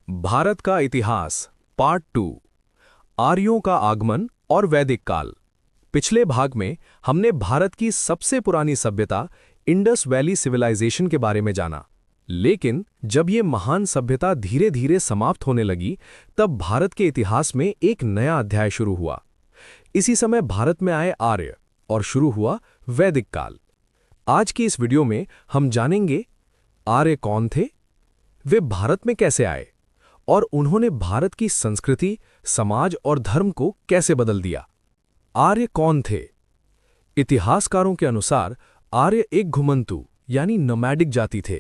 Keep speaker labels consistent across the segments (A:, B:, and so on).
A: भारत का इतिहास पार्ट 2 आर्यों का आगमन और वैदिक काल। पिछले भाग में हमने भारत की सबसे पुरानी सभ्यता इंडस वैली सिविलाइजेशन के बारे में जाना। लेकिन जब ये महान सभ्यता धीरे धीरे समाप्त होने लगी, तब भारत के इतिहास में एक नया अध्याय शुरू हुआ। इसी समय भारत में आए आर्य और शुरू हुआ वैदिक काल। आज की इस वीडियो में हम जानेंगे आर्य कौन थे, वे भारत में कैसे आए और उन्होंने भारत की संस्कृति, समाज और धर्म को कैसे बदल दिया। आर्य कौन थे? इतिहासकारों के अनुसार आर्य एक घुमंतु यानी नोमैडिक जाति थे।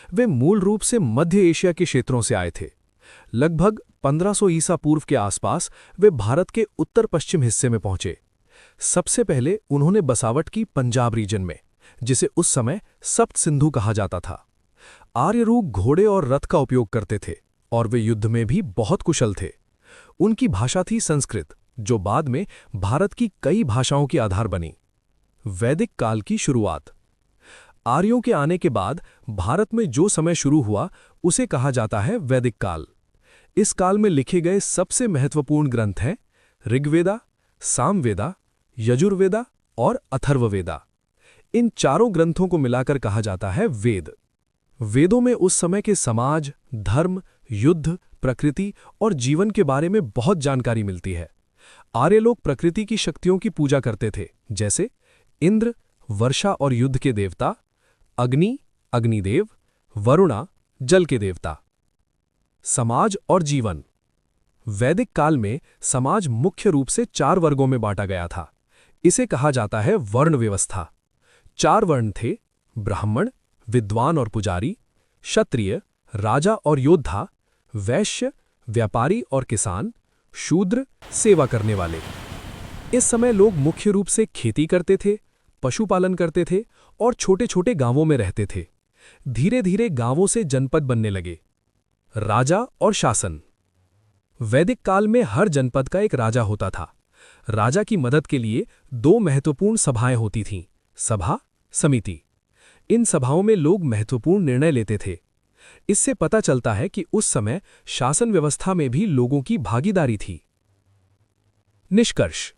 A: वे मूल रूप से मध्य एशिया के क्षेत्रों से आए थे। लगभग 1500 ईसा पूर्व के आसपास वे भारत के उत्तर पश्चिम हिस्से में पहुंचे। सबसे पहले उन्होंने बसावट की पंजाब रीजन में, जिसे उस समय सप्त सिंधु कहा जाता था। आर्य लोग घोड़े और रथ का उपयोग करते थे और वे युद्ध में भी बहुत कुशल थे। उनकी भाषा थी संस्कृत, जो बाद में भारत की कई भाषाओं की आधार बनी। वैदिक काल की शुरुआत। आर्यों के आने के बाद भारत में जो समय शुरू हुआ उसे कहा जाता है वैदिक काल। इस काल में लिखे गए सबसे महत्वपूर्ण ग्रंथ हैं ऋग्वेदा, सामवेदा, यजुर्वेदा और अथर्ववेदा। इन चारों ग्रंथों को मिलाकर कहा जाता है वेद। वेदों में उस समय के समाज, धर्म, युद्ध, प्रकृति और जीवन के बारे में बहुत जानकारी मिलती है। आर्य लोग प्रकृति की शक्तियों की पूजा करते थे, जैसे इंद्र, वर्षा और युद्ध के देवता, अग्नि, अग्निदेव, वरुणा, जल के देवता। समाज और जीवन। वैदिक काल में समाज मुख्य रूप से 4 वर्गों में बांटा गया था। इसे कहा जाता है वर्ण व्यवस्था। 4 वर्ण थे: ब्राह्मण, विद्वान और पुजारी, क्षत्रिय, राजा और योद्धा, वैश्य, व्यापारी और किसान, शूद्र, सेवा करने वाले। इस समय लोग मुख्य रूप से खेती करते थे, पशुपालन करते थे और छोटे छोटे गांवों में रहते थे। धीरे धीरे गांवों से जनपद बनने लगे। राजा और शासन। वैदिक काल में हर जनपद का एक राजा होता था। राजा की मदद के लिए 2 महत्वपूर्ण सभाएं होती थीं: सभा, समिति। इन सभाओं में लोग महत्वपूर्ण निर्णय लेते थे। इससे पता चलता है कि उस समय शासन व्यवस्था में भी लोगों की भागीदारी थी। निष्कर्ष।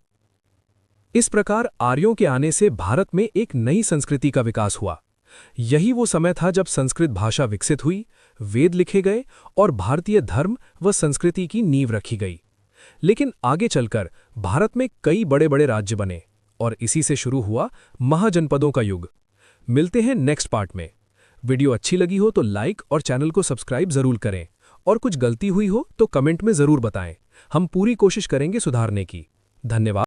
A: इस प्रकार आर्यों के आने से भारत में एक नई संस्कृति का विकास हुआ। यही वो समय था जब संस्कृत भाषा विकसित हुई, वेद लिखे गए और भारतीय धर्म व संस्कृति की नींव रखी गई। लेकिन आगे चलकर भारत में कई बड़े बड़े राज्य बने और इसी से शुरू हुआ महाजनपदों का युग। मिलते हैं नेक्स्ट पार्ट में। वीडियो अच्छी लगी हो तो लाइक और चैनल को सब्सक्राइब जरूर करें और कुछ गलती हुई हो तो कमेंट में जरूर बताएं। हम पूरी कोशिश करेंगे सुधारने की। धन्यवाद।